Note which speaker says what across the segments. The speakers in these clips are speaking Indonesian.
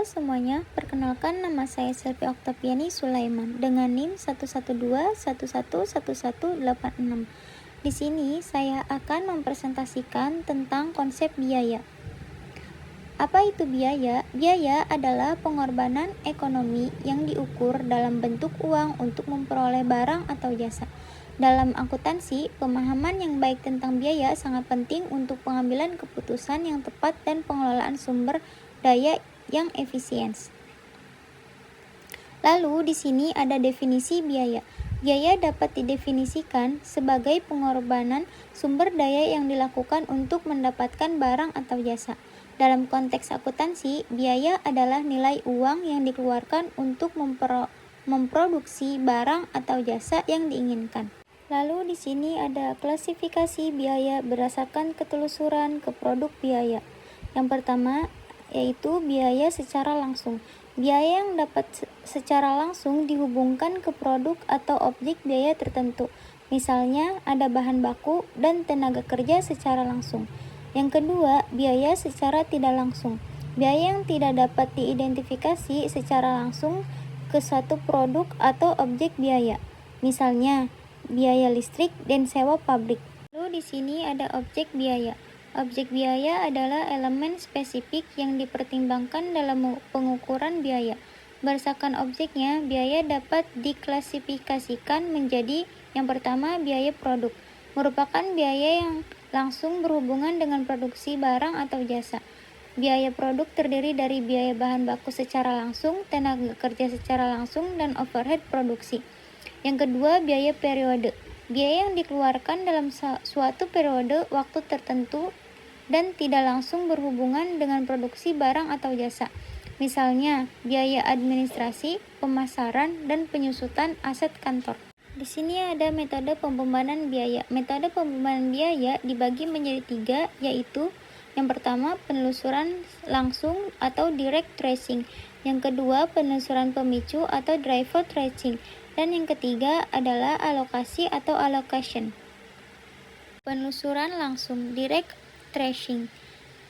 Speaker 1: Halo semuanya, perkenalkan nama saya Selvi Oktaviani Sulaiman dengan NIM 112111186. Di sini saya akan mempresentasikan tentang konsep biaya. Apa itu biaya? Biaya adalah pengorbanan ekonomi yang diukur dalam bentuk uang untuk memperoleh barang atau jasa. Dalam akuntansi, pemahaman yang baik tentang biaya sangat penting untuk pengambilan keputusan yang tepat dan pengelolaan sumber daya yang efisien. Lalu di sini ada definisi biaya. Biaya dapat didefinisikan sebagai pengorbanan sumber daya yang dilakukan untuk mendapatkan barang atau jasa. Dalam konteks akuntansi, biaya adalah nilai uang yang dikeluarkan untuk memproduksi barang atau jasa yang diinginkan. Lalu di sini ada klasifikasi biaya berdasarkan ketelusuran ke produk biaya. Yang pertama yaitu biaya secara langsung. Biaya yang dapat secara langsung dihubungkan ke produk atau objek biaya tertentu. Misalnya ada bahan baku dan tenaga kerja secara langsung. Yang kedua, biaya secara tidak langsung. Biaya yang tidak dapat diidentifikasi secara langsung ke suatu produk atau objek biaya. Misalnya, biaya listrik dan sewa pabrik. Lalu di sini ada objek biaya. Objek biaya adalah elemen spesifik yang dipertimbangkan dalam pengukuran biaya. Berdasarkan objeknya, biaya dapat diklasifikasikan menjadi yang pertama, biaya produk. Merupakan biaya yang langsung berhubungan dengan produksi barang atau jasa. Biaya produk terdiri dari biaya bahan baku secara langsung, tenaga kerja secara langsung, dan overhead produksi. Yang kedua, biaya periode. Biaya yang dikeluarkan dalam suatu periode waktu tertentu dan tidak langsung berhubungan dengan produksi barang atau jasa. Misalnya, biaya administrasi, pemasaran, dan penyusutan aset kantor. Di sini ada metode pembebanan biaya. Metode pembebanan biaya dibagi menjadi 3, yaitu yang pertama, penelusuran langsung atau direct tracing. Yang kedua, penelusuran pemicu atau driver tracing. Dan yang ketiga adalah alokasi atau allocation. Penelusuran langsung, direct tracing,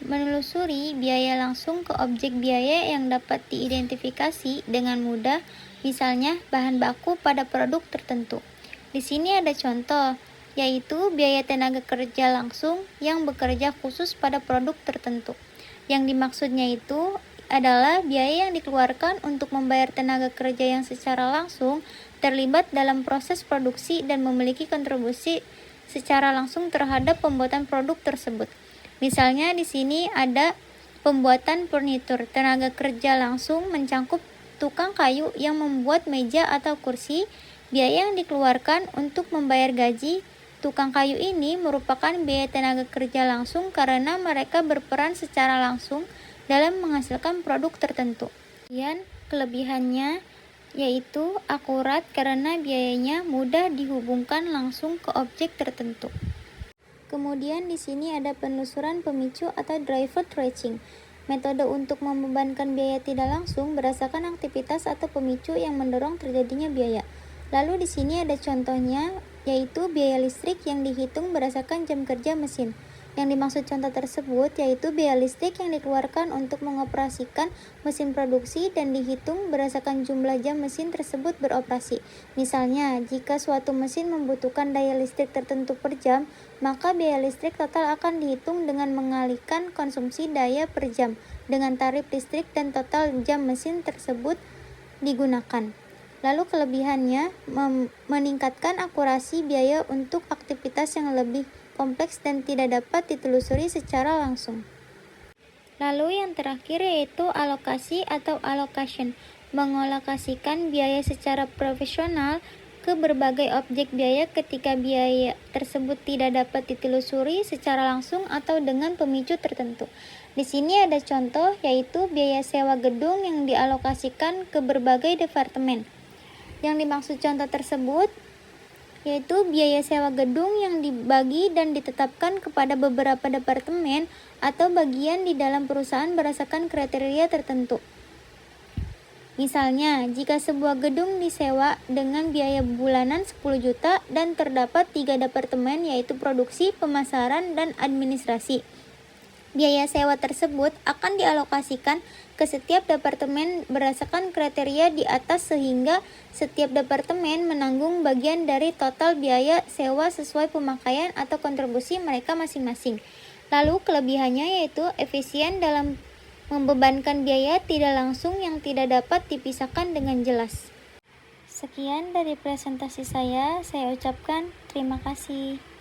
Speaker 1: menelusuri biaya langsung ke objek biaya yang dapat diidentifikasi dengan mudah, misalnya bahan baku pada produk tertentu. Di sini ada contoh, yaitu biaya tenaga kerja langsung yang bekerja khusus pada produk tertentu. Yang dimaksudnya itu adalah biaya yang dikeluarkan untuk membayar tenaga kerja yang secara langsung terlibat dalam proses produksi dan memiliki kontribusi secara langsung terhadap pembuatan produk tersebut. Misalnya di sini ada pembuatan furnitur. Tenaga kerja langsung mencangkup tukang kayu yang membuat meja atau kursi. Biaya yang dikeluarkan untuk membayar gaji tukang kayu ini merupakan biaya tenaga kerja langsung karena mereka berperan secara langsung dalam menghasilkan produk tertentu. Kemudian kelebihannya yaitu akurat karena biayanya mudah dihubungkan langsung ke objek tertentu. Kemudian di sini ada penelusuran pemicu atau driver tracing. Metode untuk membebankan biaya tidak langsung berdasarkan aktivitas atau pemicu yang mendorong terjadinya biaya. Lalu di sini ada contohnya, yaitu biaya listrik yang dihitung berdasarkan jam kerja mesin. Yang dimaksud contoh tersebut yaitu biaya listrik yang dikeluarkan untuk mengoperasikan mesin produksi dan dihitung berdasarkan jumlah jam mesin tersebut beroperasi. Misalnya, jika suatu mesin membutuhkan daya listrik tertentu per jam, maka biaya listrik total akan dihitung dengan mengalihkan konsumsi daya per jam dengan tarif listrik dan total jam mesin tersebut digunakan. Lalu kelebihannya meningkatkan akurasi biaya untuk aktivitas yang lebih kompleks dan tidak dapat ditelusuri secara langsung. Lalu yang terakhir yaitu alokasi atau allocation, mengalokasikan biaya secara profesional ke berbagai objek biaya ketika biaya tersebut tidak dapat ditelusuri secara langsung atau dengan pemicu tertentu. Di sini ada contoh yaitu biaya sewa gedung yang dialokasikan ke berbagai departemen. Yang dimaksud contoh tersebut yaitu biaya sewa gedung yang dibagi dan ditetapkan kepada beberapa departemen atau bagian di dalam perusahaan berdasarkan kriteria tertentu. Misalnya, jika sebuah gedung disewa dengan biaya bulanan 10 juta dan terdapat 3 departemen yaitu produksi, pemasaran, dan administrasi, biaya sewa tersebut akan dialokasikan ke setiap departemen berdasarkan kriteria di atas sehingga setiap departemen menanggung bagian dari total biaya sewa sesuai pemakaian atau kontribusi mereka masing-masing. Lalu kelebihannya yaitu efisien dalam membebankan biaya tidak langsung yang tidak dapat dipisahkan dengan jelas. Sekian dari presentasi saya ucapkan terima kasih.